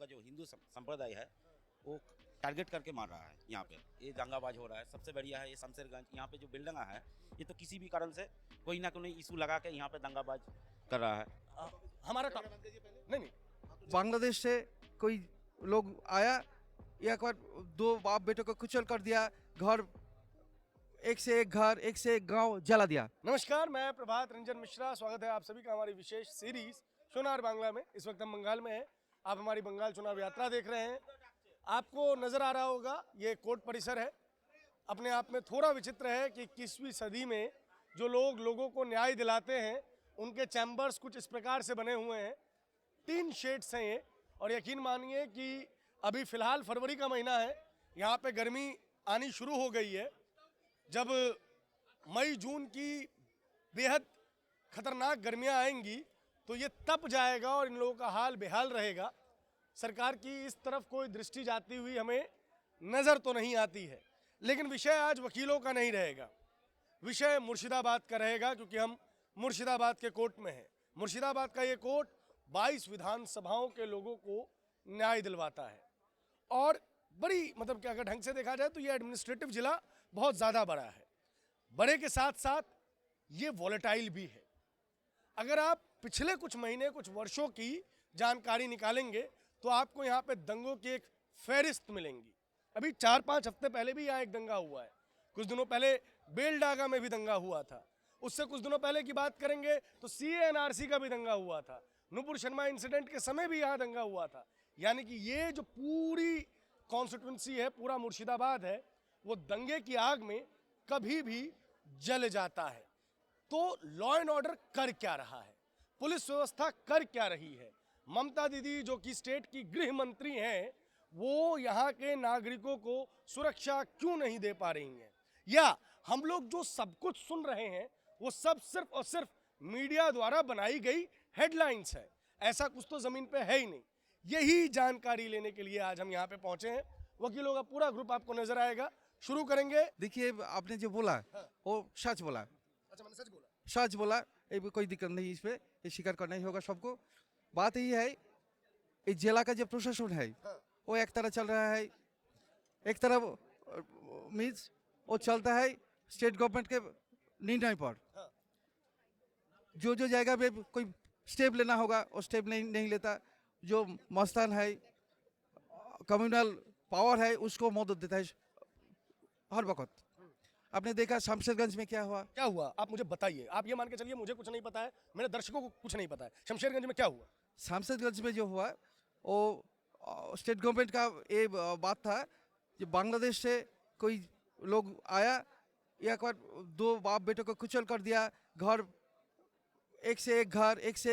का जो हिंदू संप्रदाय है वो टारगेट करके मार रहा है। यहाँ पे ये दंगाबाज हो रहा है। सबसे बढ़िया है ये शमशेरगंज, यहाँ पे जो बिल्डिंग है ये तो किसी भी कारण से कोई ना कोई इशू लगा के यहाँ पे दंगाबाज कर रहा है। हमारा नहीं बांग्लादेश से कोई लोग आया, एक बार दो बाप बेटों को कुचल कर दिया, घर एक से एक गांव जला दिया। नमस्कार, मैं प्रभात रंजन मिश्रा, स्वागत है आप सभी का हमारी विशेष सीरीज सोनार बांग्ला में। इस वक्त हम बंगाल में हैं, आप हमारी बंगाल चुनाव यात्रा देख रहे हैं। आपको नजर आ रहा होगा ये कोर्ट परिसर है। अपने आप में थोड़ा विचित्र है कि 21वीं सदी में जो लोग लोगों को न्याय दिलाते हैं उनके चैम्बर्स कुछ इस प्रकार से बने हुए हैं। 3 शेड्स हैं ये, और यकीन मानिए कि अभी फिलहाल फरवरी का महीना है, यहाँ पे गर्मी आनी शुरू हो गई है। जब मई जून की बेहद खतरनाक गर्मियाँ आएंगी तो ये तप जाएगा और इन लोगों का हाल बेहाल रहेगा। सरकार की इस तरफ कोई दृष्टि जाती हुई हमें नज़र तो नहीं आती है, लेकिन विषय आज वकीलों का नहीं रहेगा, विषय मुर्शिदाबाद का रहेगा, क्योंकि हम मुर्शिदाबाद के कोर्ट में हैं। मुर्शिदाबाद का ये कोर्ट 22 विधानसभाओं के लोगों को न्याय दिलवाता है, और बड़ी मतलब कि अगर ढंग से देखा जाए तो ये एडमिनिस्ट्रेटिव जिला बहुत ज़्यादा बड़ा है। बड़े के साथ साथ ये वॉलेटाइल भी है। अगर आप पिछले कुछ महीने कुछ वर्षों की जानकारी निकालेंगे तो आपको यहाँ पे दंगों की एक फहरिस्त मिलेंगी। अभी 4-5 हफ्ते पहले भी यहाँ एक दंगा हुआ है। कुछ दिनों पहले बेलडागा में भी दंगा हुआ था। उससे कुछ दिनों पहले की बात करेंगे तो CANRC का भी दंगा हुआ था। नुपुर शर्मा इंसिडेंट के समय भी यहाँ दंगा हुआ था। यानी कि ये जो पूरी कॉन्स्टिट्यूंसी है, पूरा मुर्शिदाबाद है, वो दंगे की आग में कभी भी जल जाता है। तो लॉ एंड ऑर्डर कर क्या रहा है, पुलिस व्यवस्था कर क्या रही है? ममता दीदी जो कि स्टेट की गृह मंत्री हैं, वो यहाँ के नागरिकों को सुरक्षा क्यों नहीं दे पा रही हैं? या हम लोग जो सब कुछ सुन रहे हैं वो सब सिर्फ और सिर्फ मीडिया द्वारा बनाई गई हेडलाइंस है? ऐसा कुछ तो जमीन पे है ही नहीं। यही जानकारी लेने के लिए आज हम यहाँ पे पहुंचे हैं। वकीलों का पूरा ग्रुप आपको नजर आएगा। शुरू करेंगे। देखिए, आपने जो बोला वो सच बोला। अच्छा, मैंने सच बोला? सच बोला, ये कोई दिक्कत नहीं, इस पे ये स्वीकार करना ही होगा सबको। बात यही है, इस जिला का जो प्रशासन है वो एक तरह चल रहा है, एक तरफ मीन्स वो चलता है स्टेट गवर्नमेंट के निर्णय पर। जो जो जगह पे कोई स्टेप लेना होगा वो स्टेप नहीं लेता। जो मस्तान है, कम्युनल पावर है, उसको मदद देता है हर वक्त। आपने देखा शमशेरगंज में क्या हुआ? क्या हुआ आप मुझे बताइए। आप ये मान के चलिए मुझे कुछ नहीं पता है, मेरे दर्शकों को कुछ नहीं पता है। शमशेरगंज में क्या हुआ? शमशेरगंज में जो हुआ वो स्टेट गवर्नमेंट का ये बात था कि बांग्लादेश से कोई लोग आया, एक बार दो बाप बेटों को कुचल कर दिया, घर एक से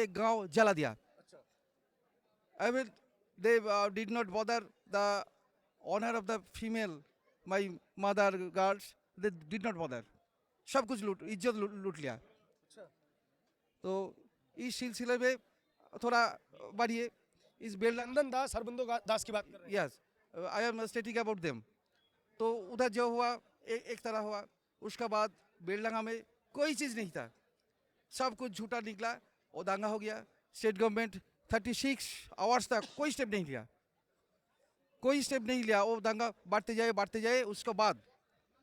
एक गांव जला दिया। I mean, they did not bother the honor of the female, my mother, girls. They did not bother. सब कुछ इज्जत लूट लिया। तो इस सिलसिले में थोड़ा बढ़िए। इस लंदन दास, हरबिंदो दास की बात कर रहे हैं। Yes, I am स्टेटिंग about them. तो उधर जो हुआ एक तरह हुआ, उसके बाद बेलडंगा में कोई चीज़ नहीं था, सब कुछ झूठा निकला, वो दंगा हो गया। स्टेट गवर्नमेंट 36 आवर्स तक कोई स्टेप नहीं लिया। वो दंगा बढ़ते जाए। उसके बाद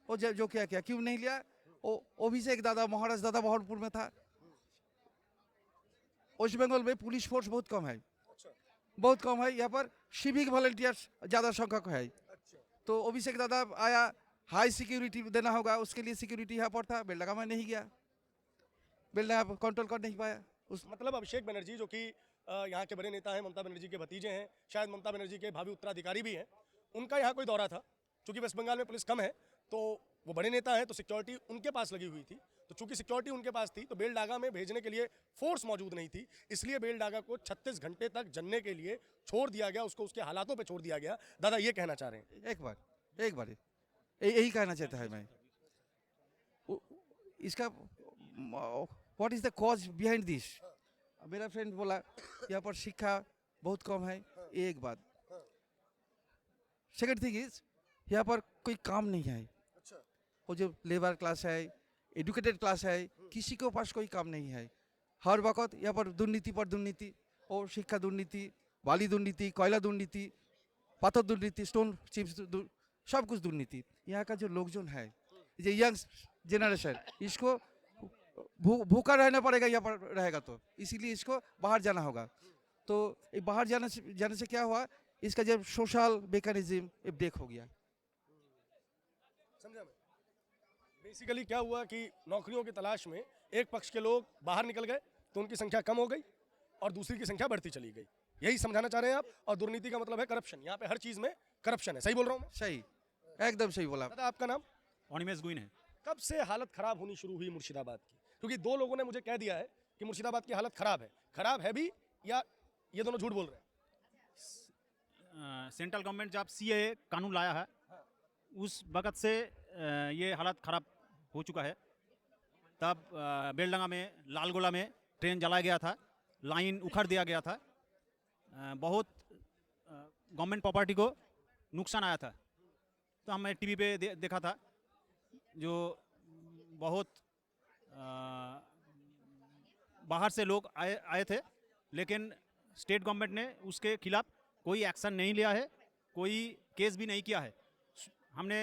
वो जो क्या क्यों नहीं लिया? वो अभिषेक दादा, महाराज दादा बहरमपुर में था। वेस्ट बंगाल में पुलिस फोर्स बहुत कम है। यहाँ पर सिविक वॉलंटियर्स ज़्यादा संख्या को है। तो अभिषेक दादा आया, हाई सिक्योरिटी देना होगा, उसके लिए सिक्योरिटी यहाँ पर था। बेलडंगा में नहीं गया, बेलडंगा कंट्रोल कर नहीं पाया। मतलब अभिषेक बनर्जी जो कि यहाँ के बड़े नेता हैं, ममता बनर्जी के भतीजे हैं, शायद ममता बनर्जी के भावी उत्तराधिकारी भी हैं, उनका यहाँ कोई दौरा था। चूंकि वेस्ट बंगाल में पुलिस कम है तो वो बड़े नेता हैं, तो सिक्योरिटी उनके पास लगी हुई थी। तो चूंकि सिक्योरिटी उनके पास थी तो बेलडागा में भेजने के लिए फोर्स मौजूद नहीं थी, इसलिए बेलडागा को 36 घंटे तक जलने के लिए छोड़ दिया गया, उसको उसके हालातों पर छोड़ दिया गया। दादा ये कहना चाह रहे हैं? एक बार यही कहना चाहता है मैं। इसका what is the cause behind this? मेरा फ्रेंड बोला यहाँ पर शिक्षा बहुत कम है, एक बात। सेकंड थिंग इज यहाँ पर कोई काम नहीं है। वो जो लेबर क्लास है, एजुकेटेड क्लास है, किसी के पास कोई काम नहीं है। हर वक्त यहाँ पर दुर्नीति और शिक्षा दुर्नीति বালি দুর্নীতি, কয়লা দুর্নীতি, পাথর দুর্নীতি, স্টোन चिप्स सब कुछ दुर्नीति। यहाँ का जो लोकजन है, ये यंग जनरेशन, इसको भूखा रहना पड़ेगा यहाँ पर रहेगा, तो इसीलिए इसको बाहर जाना होगा। तो ये बाहर जाने से क्या हुआ, इसका जब सोशल मेकानिज्म ये ब्रेक हो गया। समझा मैं। बेसिकली क्या हुआ कि नौकरियों की तलाश में एक पक्ष के लोग बाहर निकल गए तो उनकी संख्या कम हो गई और दूसरी की संख्या बढ़ती चली गई, यही समझाना चाह रहे हैं आप। और दुर्नीति का मतलब है करप्शन, यहाँ पे हर चीज में करप्शन है, सही बोल रहा हूँ मैं? सही, एकदम सही बोला। दादा आपका नाम? ऑनिमेश गुइन है। कब से हालत खराब होनी शुरू हुई मुर्शिदाबाद की? क्योंकि दो लोगों ने मुझे कह दिया है कि मुर्शिदाबाद की हालत खराब है भी, या ये दोनों झूठ बोल रहे हैं? सेंट्रल गवर्नमेंट जब सीएए कानून लाया है उस वक़्त से ये हालत ख़राब हो चुका है। तब बेलडंगा में, लालगोला में ट्रेन जलाया गया था, लाइन उखड़ दिया गया था, बहुत गवर्नमेंट प्रॉपर्टी को नुकसान आया था। तो हमने टीवी पे देखा था, जो बहुत बाहर से लोग आए थे, लेकिन स्टेट गवर्नमेंट ने उसके खिलाफ कोई एक्शन नहीं लिया है, कोई केस भी नहीं किया है। हमने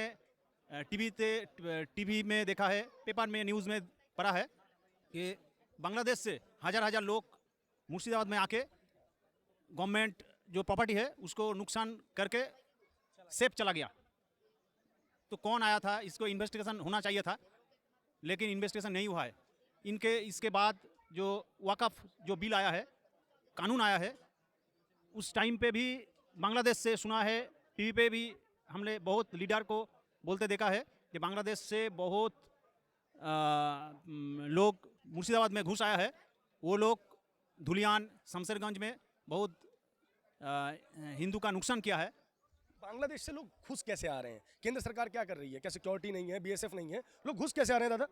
टीवी में देखा है, पेपर में, न्यूज़ में पढ़ा है कि बांग्लादेश से हज़ार लोग मुर्शिदाबाद में आके गवर्नमेंट जो प्रॉपर्टी है उसको नुकसान करके सेफ चला गया। तो कौन आया था, इसको इन्वेस्टिगेशन होना चाहिए था, लेकिन इन्वेस्टिगेशन नहीं हुआ है। इसके बाद जो वक़्फ़ जो बिल आया है, कानून आया है, उस टाइम पे भी बांग्लादेश से सुना है, टीवी पे भी हमने बहुत लीडर को बोलते देखा है कि बांग्लादेश से बहुत लोग मुर्शिदाबाद में घुस आया है। वो लोग धुलियान, शमशेरगंज में बहुत हिंदू का नुकसान किया है। बांग्लादेश से लोग घुस कैसे आ रहे हैं? केंद्र सरकार क्या कर रही है? क्या सिक्योरिटी नहीं है, बीएसएफ नहीं है, लोग घुस कैसे आ रहे हैं दादा?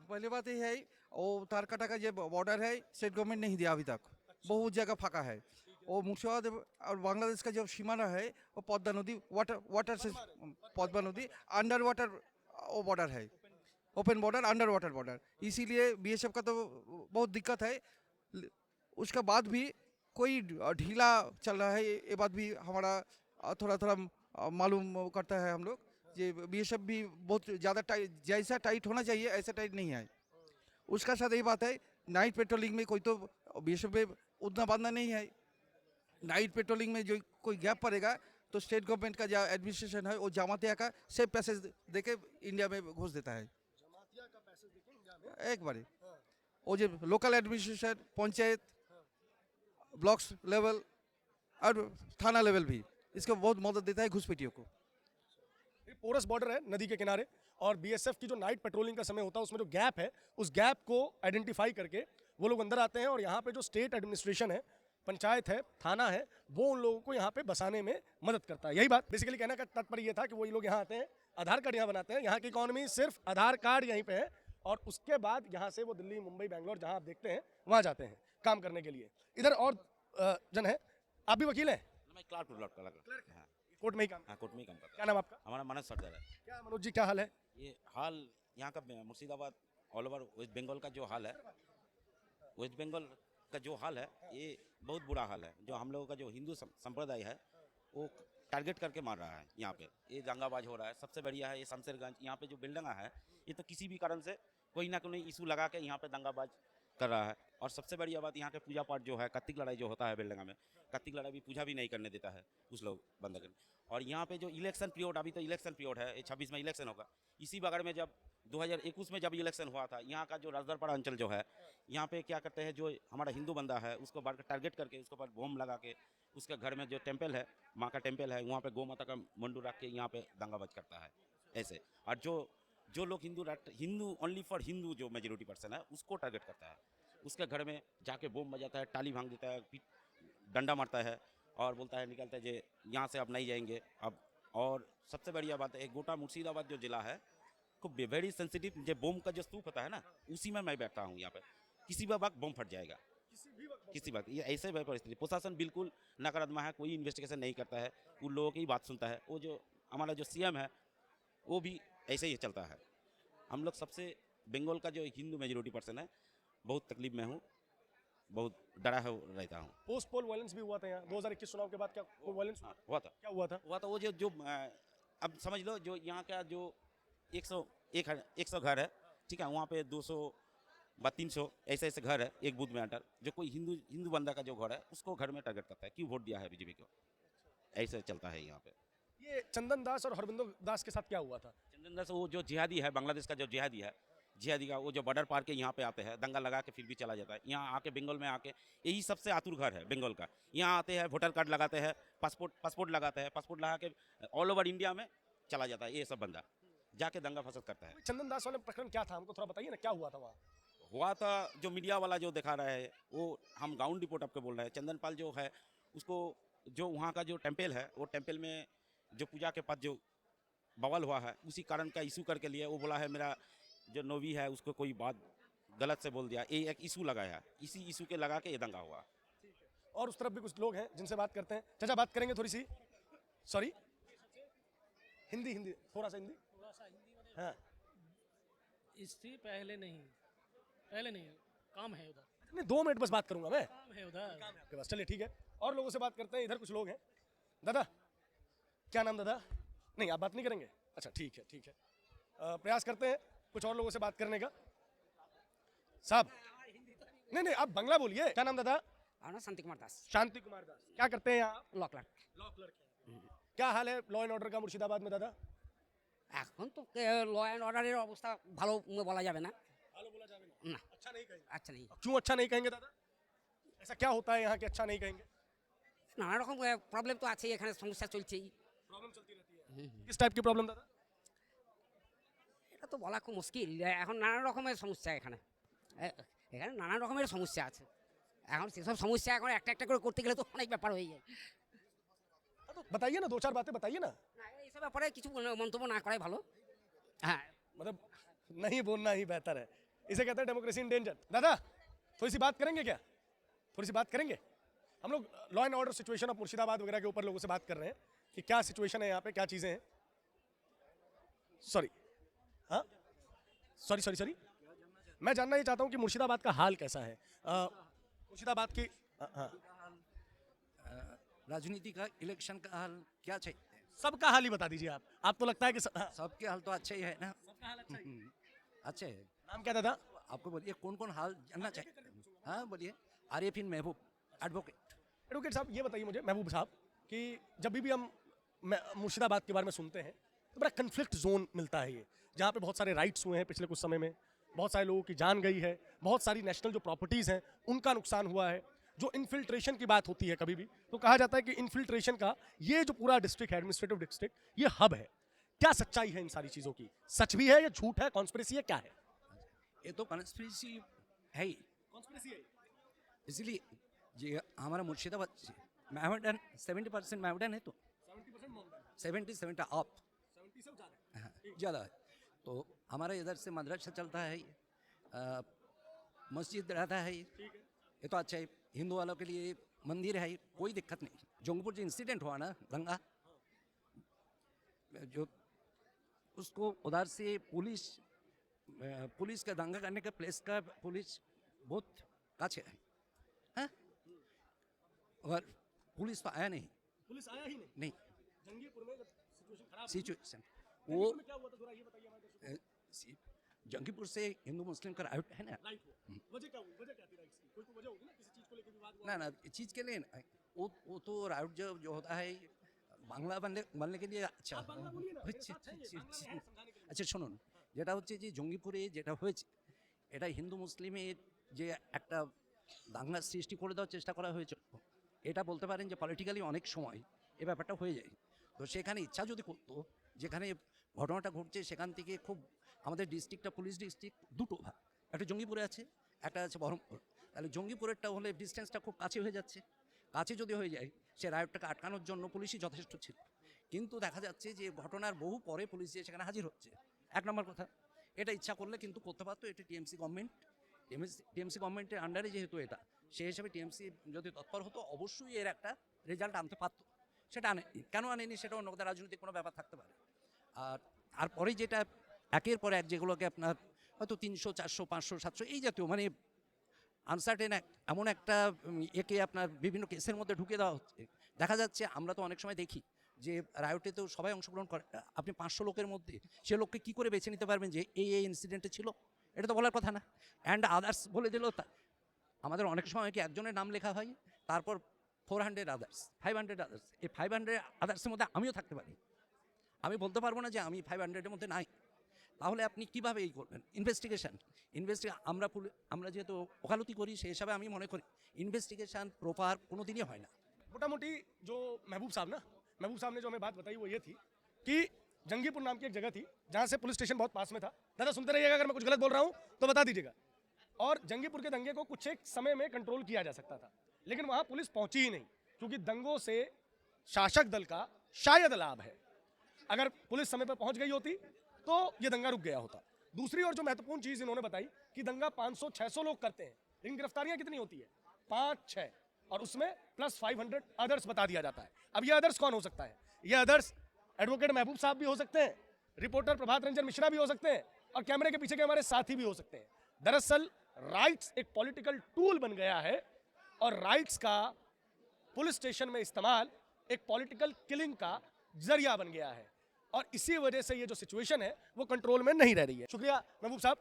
पहली बात ये है, वो तारकाटा का जो बॉर्डर है स्टेट गवर्नमेंट नहीं दिया अभी तक, बहुत जगह फाका है। वो मुर्शिदाबाद और बांग्लादेश का जो सीमाना है वो पद्मा नदी वाटर से, पद्मा नदी अंडर वाटर वो बॉर्डर है, open border, under water border. इसीलिए बीएसएफ का तो बहुत दिक्कत है। उसका बाद भी कोई ढीला चल रहा है, ये बात भी हमारा थोड़ा मालूम करता है हम लोग। ये बीएसएफ भी बहुत ज़्यादा टाइट, जैसा टाइट होना चाहिए ऐसा टाइट नहीं है। उसका साथ यही बात है, नाइट पेट्रोलिंग में कोई तो बीएसएफ में उतना बांधना नहीं है। नाइट पेट्रोलिंग में जो कोई गैप पड़ेगा तो स्टेट गवर्नमेंट का जो एडमिनिस्ट्रेशन है वो जमातिया का सेफ पैसेज देके इंडिया में घुस देता है एक बारी। वो जो local administration, panchayat, blocks level और थाना लेवल भी इसको बहुत मदद देता है घुसपैठियों को। पोरस बॉर्डर है नदी के किनारे, और बीएसएफ की जो नाइट पेट्रोलिंग का समय होता है उसमें जो गैप है, उस गैप को आइडेंटिफाई करके वो लोग अंदर आते हैं, और यहाँ पे जो स्टेट एडमिनिस्ट्रेशन है, पंचायत है, थाना है, वो उन लोगों को यहाँ पे बसाने में मदद करता है। यही बात बेसिकली कहने का तात्पर्य ये था कि वही लोग यहाँ आते हैं, आधार कार्ड यहाँ बनाते हैं, यहाँ की इकोनॉमी सिर्फ आधार कार्ड यहीं पे है, और उसके बाद यहाँ से वो दिल्ली, मुंबई, बैंगलोर जहाँ आप देखते हैं वहाँ जाते हैं काम करने के लिए। इधर और जन है, आप भी वकील हैं? मैं क्लर्क हाँ, कोर्ट में ही काम? हाँ, कोर्ट में ही काम करता क्या नाम आपका? हूँ। हमारा मनोज सरदार है। क्या मनोज जी, क्या हाल है? ये हाल यहाँ का मुर्शिदाबाद, ऑल ओवर वेस्ट बंगाल का जो हाल है, वेस्ट बंगाल का जो हाल है, ये बहुत बुरा हाल है। जो हम लोगों का जो हिंदू संप्रदाय है वो टारगेट करके मार रहा है। यहाँ पे ये दंगाबाज हो रहा है। सबसे बढ़िया है ये शमशेरगंज, यहाँ पे जो बिल्डिंगा है ये तो किसी भी कारण से कोई ना कोई इशू लगा के यहाँ पे दंगाबाज कर रहा है। और सबसे बढ़िया बात, यहाँ के पूजा पाठ जो है, कार्तिक लड़ाई जो होता है बिल्डिंगा में, कार्तिक लड़ाई भी पूजा भी नहीं करने देता है उस लोग बंद करने। और यहाँ पे जो इलेक्शन पीरियड, अभी तो इलेक्शन पीरियड है, ये 26 में इलेक्शन होगा। इसी बगल में जब 2021 में जब इलेक्शन हुआ था, यहाँ का जो राजदरपाड़ा अंचल जो है, यहाँ पे क्या करते हैं, जो हमारा हिंदू बंदा है उसको बार टारगेट करके उसके ऊपर बम लगा के, उसके घर में जो टेम्पल है, माँ का टेम्पल है, वहाँ पे गौ माता का मंडू रख के यहाँ पे दंगाबाज करता है ऐसे। और जो लोग हिंदू ओनली फॉर हिंदू जो मेजोरिटी पर्सन है उसको टारगेट करता है। उसके घर में जाके बम बजाता है, टाली भांग देता है, डंडा मारता है और बोलता है निकलता है जे यहाँ से अब नहीं जाएंगे अब। और सबसे बढ़िया बात है, गोटा मुर्शिदाबाद जो जिला है खूब वेरी सेंसिटिव, जो बम का जो स्तूप होता है ना, उसी में मैं बैठता हूँ यहाँ पे। किसी भी वक्त बम फट जाएगा, किसी वक्त। ये ऐसे परिस्थिति, प्रशासन बिल्कुल नकारात्मक है, कोई इन्वेस्टिगेशन नहीं करता है, उन लोगों की बात सुनता है। वो जो हमारा जो सीएम है वो भी ऐसे ही चलता है। हम लोग सबसे बंगाल का जो हिंदू मेजोरिटी पर्सन है बहुत तकलीफ में हूँ। बहुत डरा है रहता हूँ। पोस्ट पोल वायलेंस भी हुआ था यहाँ 2021 चुनाव के बाद, क्या वायलेंस हाँ, हुआ था। क्या हुआ था? हुआ था वो जो अब समझ लो जो यहाँ का जो 100 घर है, ठीक है, वहाँ पे 200 व 300 ऐसे ऐसे घर है एक बूथ में अंडर, जो कोई हिंदू बंदा का जो घर है उसको घर में टारगेट करता है, क्यों वोट दिया है बीजेपी को, ऐसे चलता है यहाँ पे। ये चंदन दास और हरबिंदर दास के साथ क्या हुआ था? चंदन दास वो जो जिहादी है, बांग्लादेश का जो जिहादी है, जिहादी का वो जो बॉर्डर पार के यहाँ पे आते हैं, दंगा लगा के फिर भी चला जाता है। यहाँ आके बंगाल में आके, यही सबसे आतुर घर है बंगाल का, यहाँ आते हैं, वोटर कार्ड लगाते हैं, पासपोर्ट लगाते हैं, पासपोर्ट लगा के ऑल ओवर इंडिया में चला जाता है ये सब बंदा, जाके दंगा फसाद करता है। चंदन दास वाले प्रकरण क्या था, हमको थोड़ा बताइए ना, क्या हुआ था वहाँ? हुआ था जो मीडिया वाला जो दिखा रहा है वो हम ग्राउंड रिपोर्ट आपको बोल रहे हैं। चंदन पाल जो है उसको, जो वहाँ का जो टेम्पल है, वो टेम्पल में जो पूजा के बाद जो बवाल हुआ है, उसी कारण का इशू करके लिए वो बोला है मेरा जो नोवी है उसको कोई बात गलत से बोल दिया, ये एक इशू लगाया है, इसी इशू के लगा के ये दंगा हुआ। और उस तरफ भी कुछ लोग हैं जिनसे बात करते हैं। चाचा बात करेंगे थोड़ी सी, सॉरी हिंदी हिंदी थोड़ा सा हिंदी। हाँ इससे पहले नहीं काम है उधर, नहीं 2 मिनट बस बात करूंगा मैं, काम है उधर। आपके पास, चलिए ठीक है। और लोगों से बात करते हैं, इधर कुछ लोग हैं। दादा क्या नाम दादा? नहीं आप बात नहीं करेंगे, अच्छा ठीक है ठीक है। प्रयास करते हैं कुछ और लोगों से बात करने का। साहब नहीं आप बांग्ला बोलिए। क्या नाम दादा? और ना शांति कुमार दास, शांति कुमार दास। क्या करते हैं यहाँ? Law clerk. क्या हाल है लॉ एंड ऑर्डर का मुर्शिदाबाद में दादा? এখন তো ল অ্যান্ড অর্ডারের অবস্থা ভালো বলা যাবে না। भालो बोला जावे না, अच्छा नहीं कहेंगे। আচ্ছা নেই, क्यों अच्छा नहीं कहेंगे दादा? ऐसा क्या होता है यहाँ कि अच्छा नहीं कहेंगे? নানা রকম প্রবলেম তো আছেই, এখানে সমস্যা চলছেই। प्रॉब्लम चलती रहती है। किस टाइप की प्रॉब्लम दादा? এটা তো বলা খুব মুশকিল, এখন নানা রকমের সমস্যা এখানে নানা রকমের সমস্যা আছে। এখন সেসব সমস্যা এখন একটা একটা করে করতে গেলে তো অনেক ব্যাপার হয়ে যায়। तो बताइए ना, 2-4 बातें बताइए ना। না এইসব ব্যাপারে কিছু মন্তব্য না করাই ভালো। হ্যাঁ मतलब नहीं बोलना ही बेहतर है, इसे कहते हैं डेमोक्रेसी इन डेंजर। दादा थोड़ी सी बात करेंगे क्या? थोड़ी सी बात करेंगे। हम लोग law and order situation of Murshidabad वगैरह के ऊपर लोगों से बात कर रहे हैं कि क्या सिचुएशन है यहाँ पे, क्या चीज़ें हैं। सॉरी हाँ सॉरी मैं जानना ये चाहता हूँ कि मुर्शिदाबाद का हाल कैसा है। मुर्शिदाबाद की हाँ राजनीति का, इलेक्शन का हाल क्या चाहिए? सबका हाल ही बता दीजिए आप तो लगता है कि हाँ, सबके हाल तो अच्छे ही है ना। अच्छे है। नाम क्या दादा? आपको बोलिए कौन कौन हाल जानना चाहिए? हाँ बोलिए। आरिफिन महबूब, एडवोकेट। एडवोकेट साहब ये बताइए मुझे, महबूब साहब, कि जब भी हम मुर्शिदाबाद के बारे में सुनते हैं तो बड़ा कन्फ्लिक्ट जोन मिलता है ये, जहाँ पे बहुत सारे राइट्स हुए हैं पिछले कुछ समय में, बहुत सारे लोगों की जान गई है, बहुत सारी नेशनल जो प्रॉपर्टीज़ हैं उनका नुकसान हुआ है। जो इन्फिल्ट्रेशन की बात होती है कभी भी तो कहा जाता है कि इन्फिल्ट्रेशन का ये जो पूरा डिस्ट्रिक्ट है, एडमिनिस्ट्रेटिव डिस्ट्रिक्ट, ये हब है। क्या सच्चाई है इन सारी चीज़ों की? सच भी है या झूठ है, कॉन्स्पिरेसी है, क्या है? ये तो कॉन्स्पिरेसी है ही, इसलिए ये हमारा मुर्शिदाबाद महमडन 70% महमडन है, तो 70 अप ज़्यादा है। तो हमारा इधर से मदरसा चलता है, मस्जिद रहता है, ये तो अच्छा है। हिंदू वालों के लिए मंदिर है, कोई दिक्कत नहीं। जोंगपुर जो इंसिडेंट हुआ ना दंगा, जो उसको उधर से पुलिस का दंगा करने का प्लेस का पुलिस बहुत काछे है, हाँ? और पुलिस तो आया नहीं, पुलिस आया ही नहीं जंगीपुर में सिचुएशन खराब सिचुएशन वो में क्या हुआ था थोड़ा ये बताइए हमारे दर्शकों जंगीपुर से हिंदू मुस्लिम का राइट है ना। को। राइट हो वजह क्या हुई, वजह क्या थी राइट्स की? कोई तो वजह होगी ना, किसी चीज को लेकर विवाद हुआ। ना चीज़ के लिए ना, वो तो राइट जो होता है বাংলা বললে के लिए अच्छा আচ্ছা শুনুন, যেটা হচ্ছে যে জঙ্গিপুরে যেটা হয়েছে, এটা হিন্দু মুসলিমের যে একটা দাঙ্গা সৃষ্টি করে দেওয়ার চেষ্টা করা হয়েছে, এটা বলতে পারেন যে পলিটিক্যালি অনেক সময় এই ব্যাপারটা হয়ে যায়। তো সেখানে ইচ্ছা যদি করতো, যেখানে ঘটনাটা ঘটছে সেখান থেকে খুব আমাদের ডিস্ট্রিক্টটা পুলিশ ডিস্ট্রিক্ট দুটো ভাগ, একটা জঙ্গিপুরে আছে, একটা আছে বহরমপুর। তাহলে জঙ্গিপুরেরটা হলে ডিস্টেন্সটা খুব কাছে হয়ে যাচ্ছে, কাছে যদি হয়ে যায় সে রায়টটাকে আটকানোর জন্য পুলিশই যথেষ্ট ছিল। কিন্তু দেখা যাচ্ছে যে ঘটনার বহু পরে পুলিশ যে সেখানে হাজির হচ্ছে, 1 নম্বর কথা। এটা ইচ্ছা করলে কিন্তু করতে পারতো, এটা টিএমসি গভর্নমেন্টের আন্ডারে যেহেতু এটা, সেই হিসাবে টিএমসি যদি তৎপর হতো অবশ্যই এর একটা রেজাল্ট আনতে পারতো। সেটা কেন আনেনি সেটা অন্য কথা, রাজনৈতিক কোনো ব্যাপার থাকতে পারে। আর পরে যেটা একের পর এক যেগুলোকে আপনার হয়তো 300 400 500 700 এই জাতীয় মানে আনসার্টেন এমন একটা একে আপনার বিভিন্ন কেসের মধ্যে ঢুকে দেওয়া হচ্ছে। দেখা যাচ্ছে আমরা তো অনেক সময় দেখি যে রায়োটে তো সবাই অংশগ্রহণ করে, আপনি 500 লোকের মধ্যে সে লোককে কী করে বেছে নিতে পারবেন যে এই ইনসিডেন্টে ছিল? এটা তো বলার কথা না। অ্যান্ড আদার্স বলে দিল। আমাদের অনেক সময় কি একজনের নাম লেখা হয়, তারপর 400 আদার্স, 500 আদার্স। এই 500 আদার্সের মধ্যে আমিও থাকতে পারি, আমি বলতে পারবো না যে আমি 500-এর মধ্যে নাই। তাহলে আপনি কিভাবে এই করবেন? ইনভেস্টিগেশন আমরা যেহেতু ওকালতি করি, সেই হিসাবে আমি মনে করি ইনভেস্টিগেশন প্রপার কোনো দিনই হয় না। मोटा मोटी जो महबूब साहब ने जो हमें बात बताई वो ये थी कि जंगीपुर नाम की एक जगह थी जहाँ से पुलिस स्टेशन बहुत पास में था। दादा सुनते रहिएगा, अगर मैं कुछ गलत बोल रहा हूँ तो बता दीजिएगा। और जंगीपुर के दंगे को कुछ एक समय में कंट्रोल किया जा सकता था, लेकिन वहाँ पुलिस पहुँची ही नहीं, क्योंकि दंगों से शासक दल का शायद लाभ है। अगर पुलिस समय पर पहुँच गई होती तो ये दंगा रुक गया होता। दूसरी और जो महत्वपूर्ण चीज़ इन्होंने बताई कि दंगा 500-600 लोग करते हैं, लेकिन गिरफ्तारियां कितनी होती है? 5-6, और उसमें प्लस 500 अदर्स बता दिया जाता है। अब ये अदर्स कौन हो सकता है? ये अदर्स एडवोकेट महबूब साहब भी हो सकते हैं, रिपोर्टर प्रभात रंजन मिश्रा भी हो सकते हैं, और कैमरे के पीछे के हमारे साथी भी हो सकते हैं। दरअसल राइट्स एक पॉलिटिकल टूल बन गया है, और राइट्स का पुलिस स्टेशन में इस्तेमाल एक पॉलिटिकल किलिंग का जरिया बन गया है, और इसी वजह से ये जो सिचुएशन है वो कंट्रोल में नहीं रह रही है। शुक्रिया महबूब साहब।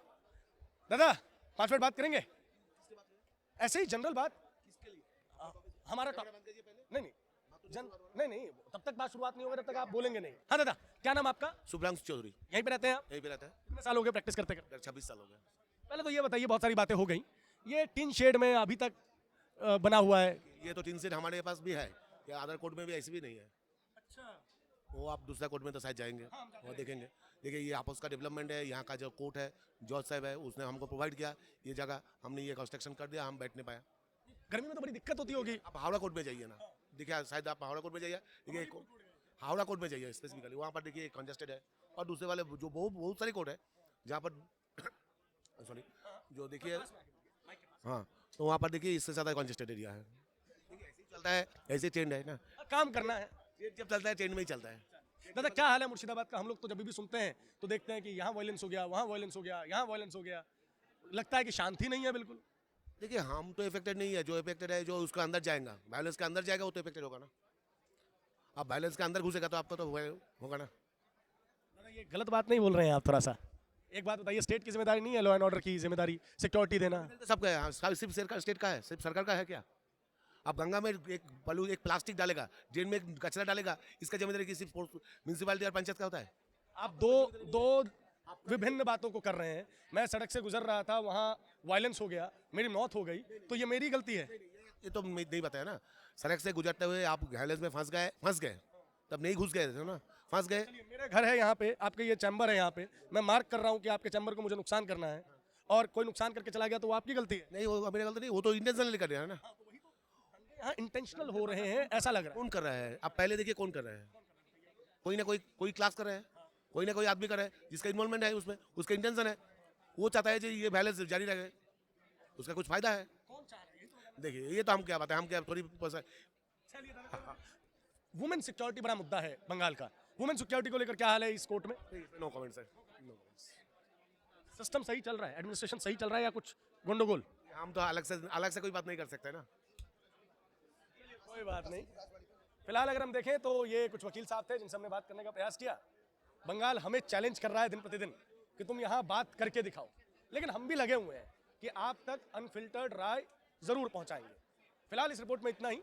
दादा 5 मिनट बात करेंगे, ऐसे ही जनरल बात। हमारा नहीं, तब तक बात शुरुआत नहीं होगी, तब तक आप बोलेंगे नहीं। हाँ दादा, क्या नाम आपका? शुभ्रांशु चौधरी। यहीं पे रहते हैं आप? यहीं पे रहता है। कितने साल हो गए प्रैक्टिस करते करते? 26 साल हो गए। पहले तो ये बताइए, बहुत सारी बातें हो गई, ये टिन शेड में अभी तक बना हुआ है। ये तो 3 सेट हमारे पास भी है, या अदर कोर्ट में भी ऐसी भी नहीं है। अच्छा, वो आप दूसरा कोर्ट में तो शायद जाएंगे, वो देखेंगे। देखिए ये आपस का डेवलपमेंट है, यहाँ का जो कोर्ट है, जज साहब है, उसने हमको प्रोवाइड किया ये जगह, हमने ये कंस्ट्रक्शन कर दिया, हम बैठ नहीं पाया। गर्मी में तो बड़ी दिक्कत होती होगी। आप हावड़ा कोर्ट में जाइए ना, देखिए शायद आप हावड़ा कोर्ट में जाइए, देखिए हावड़ा कोर्ट में जाइए स्पेसिफिकली, वहाँ पर देखिए कंजस्टेड है। और दूसरे वाले जो बहुत सारी कोर्ट है जहाँ पर सॉरी जो देखिए, हाँ, तो वहाँ पर देखिए इससे ज़्यादा कंजस्टेड एरिया है। देखिए ऐसे ही चलता है, ऐसे ट्रेंड है ना, काम करना है। जब चलता है ट्रेंड में ही चलता है। दादा क्या हाल है मुर्शिदाबाद का? हम लोग तो जब भी सुनते हैं तो देखते हैं कि यहाँ वायलेंस हो गया, वहाँ वायलेंस हो गया, यहाँ वायलेंस हो गया, लगता है कि शांति नहीं है बिल्कुल। देखिए हम तो इफेक्टेड नहीं है, जो इफेक्टेड है जो उसका अंदर जाएगा, वायलेंस के अंदर जाएगा वो तो इफेक्टेड होगा ना। अब वायलेंस के अंदर घुसेगा तो आपका तो होगा ना। दादा ये गलत बात नहीं बोल रहे हैं आप? थोड़ा सा एक बात बताइए, स्टेट की जिम्मेदारी नहीं है लॉ एंड ऑर्डर की जिम्मेदारी, सिक्योरिटी देना? सबका है, सिर्फ सरकार स्टेट का है, सिर्फ सरकार का है क्या? अब गंगा में एक प्लास्टिक डालेगा, ड्रेन में एक कचरा डालेगा, इसका जिम्मेदारी किसी म्यूनसिपालिटी और पंचायत का होता है? आप दो विभिन्न बातों को कर रहे हैं। मैं सड़क से गुजर रहा था, वहाँ वायलेंस हो गया, मेरी मौत हो गई, तो ये मेरी गलती है? ये तो नहीं बताया ना। सड़क से गुजरते हुए आप वायलेंस में फंस गए, तब नहीं घुस गए थे ना, फंस गए। मेरा घर है यहाँ पे, आपके ये चैम्बर है यहाँ पे, मैं मार्क कर रहा हूँ कि आपके चैम्बर को मुझे नुकसान करना है, और कोई नुकसान करके चला गया तो वो आपकी गलती है? नहीं वो मेरी गलती नहीं, वो तो इंटेंशनली कर रहा है ना। यहाँ इंटेंशनल हो रहे हैं ऐसा लग रहा है। कौन कर रहा है? आप पहले देखिए कौन कर रहा है। कोई ना कोई क्लास कर रहा है, कोई ना कोई आदमी कर रहा है जिसका इन्वॉल्वमेंट है उसमें, उसका इंटेंशन है, वो चाहता है कि ये वायलेंस जारी रहे, उसका कुछ फायदा है। देखिए ये तो हम क्या बात है, हम क्या थोड़ी वुमेन सिक्योरिटी बड़ा मुद्दा है बंगाल का। वुमेन सिक्योरिटी को लेकर क्या हाल है इस कोर्ट में? No comment sir. सिस्टम सही चल रहा है, एडमिनिस्ट्रेशन सही चल रहा है या कुछ गंडगोल? हम तो अलग से कोई बात नहीं कर सकते ना। कोई बात नहीं। फिलहाल अगर हम देखें तो ये कुछ वकील साहब थे जिनसे हमने बात करने का प्रयास किया। बंगाल हमें चैलेंज कर रहा है दिन प्रतिदिन कि तुम यहाँ बात करके दिखाओ, लेकिन हम भी लगे हुए हैं कि आप तक अनफिल्टर्ड राय जरूर पहुँचाएंगे। फिलहाल इस रिपोर्ट में इतना ही।